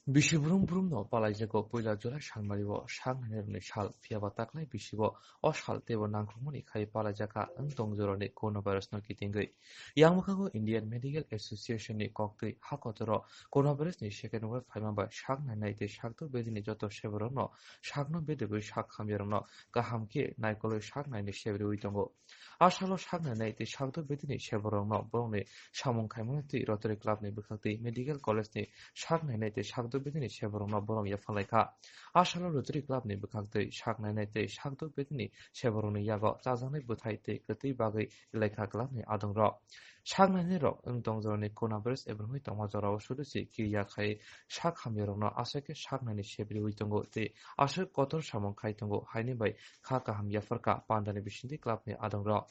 Bishibrum Brum no Palajago Pula Jula Shanmarivo, Shang Shal, Fiaba Taklai Bishibo, or Shal Tebo Nankrumuni Kai Palajaka, and Tongzorone Coronavirus no Kitingri. Yamakago Indian Medical Association ni Kwtwi Hakotoro, Coronavirus ni Shaken Web Hamaba, Shagna Night, Shakto Bedini Joto Chevrono, Shagno Bedebu Shak Hamirano, Gahamke, Nikolo Shagna ni Chevru Itongo. Ashalo Shagna Night, Shakto Bedini Chevrono, Bone, Chamung Kaimati, Rotary Club ni Bwthai, Medical College ni Shagna Night, Shakto Bedini Chevrono, Borom Yafalaika. Ashalo Rotary Club ni Bwthai, Shagna Night, Shakto Bedini Chevrono Yago, Tazani Bwthai, Kwtwi Bagi, Leka Club ni Adongro. Shagnanero, Tongzoroni Coronavirus, Ebrahim Tomazora, Shudusi, Kiyakai, Shak Hamirona, Asake, Shagnani Shebri Witongo, the Asher Kotor Shamon Kaitongo, Haini by Kaka Ham Yafarka, Pandani Bishindi Club ni Adongro.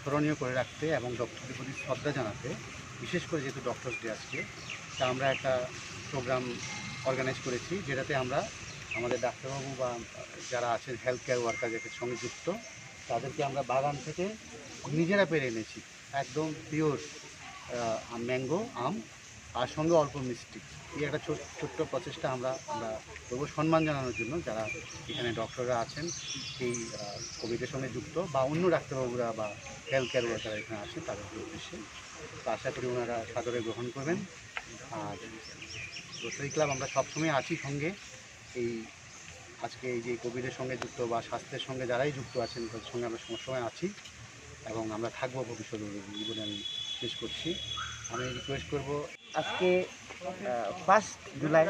স্মরণীয় করে রাখতে এবং ডক্টরদের প্রতি শ্রদ্ধা জানাতে বিশেষ করে যেহেতু ডক্টরস ডে আজকে তা আমরা একটা প্রোগ্রাম অর্গানাইজ করেছি যেটাতে আমরা আমাদের ডাক্তারবাবু বা যারা আছেন হেলথ কেয়ার ওয়ার্কার যাদের সঙ্গে যুক্ত তাদেরকে আমরা বাগান থেকে নিজেরা পেরে এনেছি একদম পিওর ম্যাঙ্গো আম আর সঙ্গে অল্প মিষ্টি এই একটা ছোট্ট প্রচেষ্টা আমরা করবো সম্মান জানানোর জন্য যারা এখানে ডক্টররা আছেন এই কোভিডের সঙ্গে যুক্ত বা অন্য ডাক্তারবাবুরা বা হেলথ কেয়ার ওয়ার্কাররা এখানে আসেন তাদেরকে উদ্দেশ্যে তো আশা করি ওনারা সাদরে গ্রহণ করবেন আর রোটারি ক্লাব আমরা সবসময় আছি সঙ্গে এই আজকে এই যে কোভিডের সঙ্গে যুক্ত বা স্বাস্থ্যের সঙ্গে যারাই যুক্ত আছেন তাদের সঙ্গে আমরা সবসময় আছি এবং আমরা থাকবো ভবিষ্যতে বলে আমি শেষ করছি আমি রিকোয়েস্ট করবো আজকে 1 July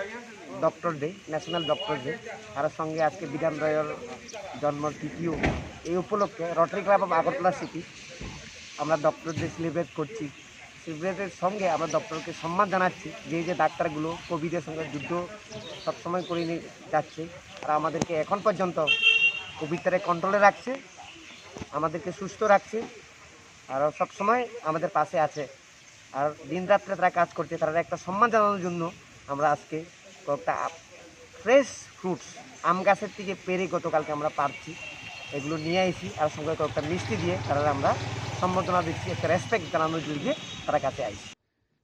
doctor day national doctor day তার সঙ্গে আজকে বিধান রায়ের জন্ম তিথিও এই উপলক্ষে Rotary club of Agartala city আমরা ডক্টর ডে সেলিব্রেট করছি সেলিব্রেটের সঙ্গে আমরা ডক্টরকে সম্মান জানাচ্ছি যে ডাক্তারগুলো কোভিডের সঙ্গে যুদ্ধ সবসময় করে নিয়ে যাচ্ছে আর আমাদেরকে এখন পর্যন্ত কোভিডটারে কন্ট্রোলে রাখছে আমাদেরকে সুস্থ রাখছে আর সবসময় আমাদের পাশে আছে আর দিন রাত্রে তারা কাজ করছে তারা একটা সম্মান জানানোর জন্য আমরা আজকে কয়েকটা ফ্রেশ ফ্রুটস আম গাছের থেকে পেরে গতকালকে আমরা পারছি এগুলো নিয়ে আসি আর সঙ্গে কয়েকটা মিষ্টি দিয়ে তারা আমরা সম্বর্ধনা দিচ্ছি একটা রেসপেক্ট জানানোর জন্য তারা কাছে আইছি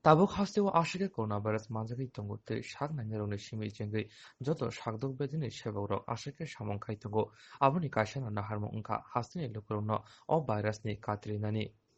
Tabuk Hasteo Ashike Coronavirus Manzaki Tongo, Shagnanero Shimi Jengi, Joto Shagdok Bedini Chevro, Ashike Shamon Kaitongo, Abuni Kashan and Naharmonka, Hastini Lokorno, or Virus ni Katrinani.